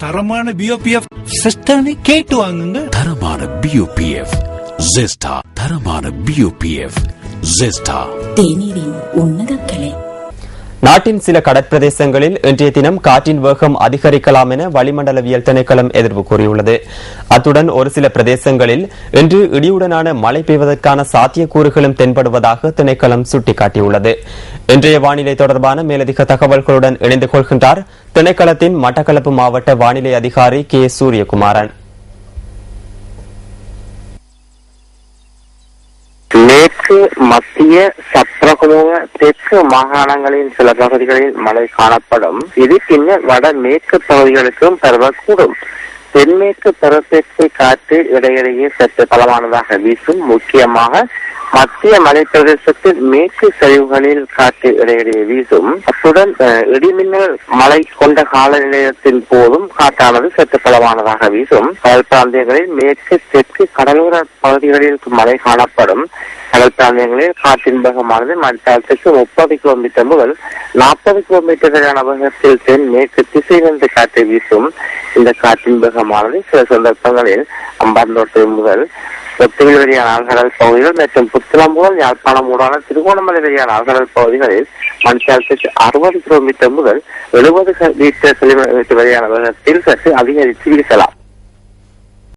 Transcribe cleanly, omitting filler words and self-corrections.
தரமான பிஓபிஎஃப் சிஸ்டனை கேட்டு வாங்குங்க. தரமான பிஓபிஎஃப் ஜெஸ்டா. தரமான பிஓபிஎஃப் ஜெஸ்டா. தேநீரின் உன்னத கிளை. நாட்டின் சில கடற்பிரதேசங்களில் இன்றைய தினம் காற்றின் வேகம் அதிகரிக்கலாம் என வளிமண்டலவியல் திணைக்களம் எதிர்ப்பு கூறியுள்ளது. அத்துடன் ஒரு சில பிரதேசங்களில் இன்று இடியுடனான மழை பெய்வதற்கான சாத்தியக்கூறுகளும் தென்படுவதாக திணைக்களம் சுட்டிக்காட்டியுள்ளது. இன்றைய வானிலை தொடர்பான மேலதிக தகவல்களுடன் இணைந்து கொள்கின்றார் திணைக்களத்தின் மட்டக்களப்பு மாவட்ட வானிலை அதிகாரி கே சூரியகுமாரன். மேற்கு மத்திய சப்ரகமுக தெற்கு மாகாணங்களின் சில பகுதிகளில் மழை காணப்படும். இது பின்னர் வட மேற்கு பகுதிகளுக்கும் பரவக்கூடும். தென்மேற்கு பருவத்தை காற்று இடையிடையே சற்று பலமானதாக வீசும். முக்கியமாக மத்திய மலைப்பிரதேசத்தில் மேற்கு சரிவுகளில் காற்று இடையிடையே வீசும். அத்துடன் இடிமின்னல் மழை கொண்ட காலநிலையத்தின் போதும் காற்றானது சற்று பலமானதாக வீசும். கடல் பிராந்தியங்களில் மேற்கு தெற்கு கடலோர பகுதிகளில் மழை காணப்படும். கடல் பிராந்தியங்களில் காற்றின் வேகமானது மணித்தாரத்துக்கு 30 கிலோமீட்டர் முதல் 40 கிலோமீட்டர் வரையான வேகத்தில் தென் மேற்கு திசையிலிருந்து காற்று வீசும். இந்த காற்றின் வேகமானது சில சந்தர்ப்பங்களில் அம்பாந்தோட்டை முதல் ஒத்திகள் வரையான ஆழ்கடல் பகுதிகள் மற்றும் புத்தளம் முதல் யாழ்ப்பாணம் ஊடான திருகோணமலை வரையான ஆழ்கடல் பகுதிகளில் மணித்தாரத்துக்கு 60 கிலோமீட்டர் முதல் 70 மீட்டர் வரையான வேகத்தில் சற்று அதிகரித்து வீசலாம்.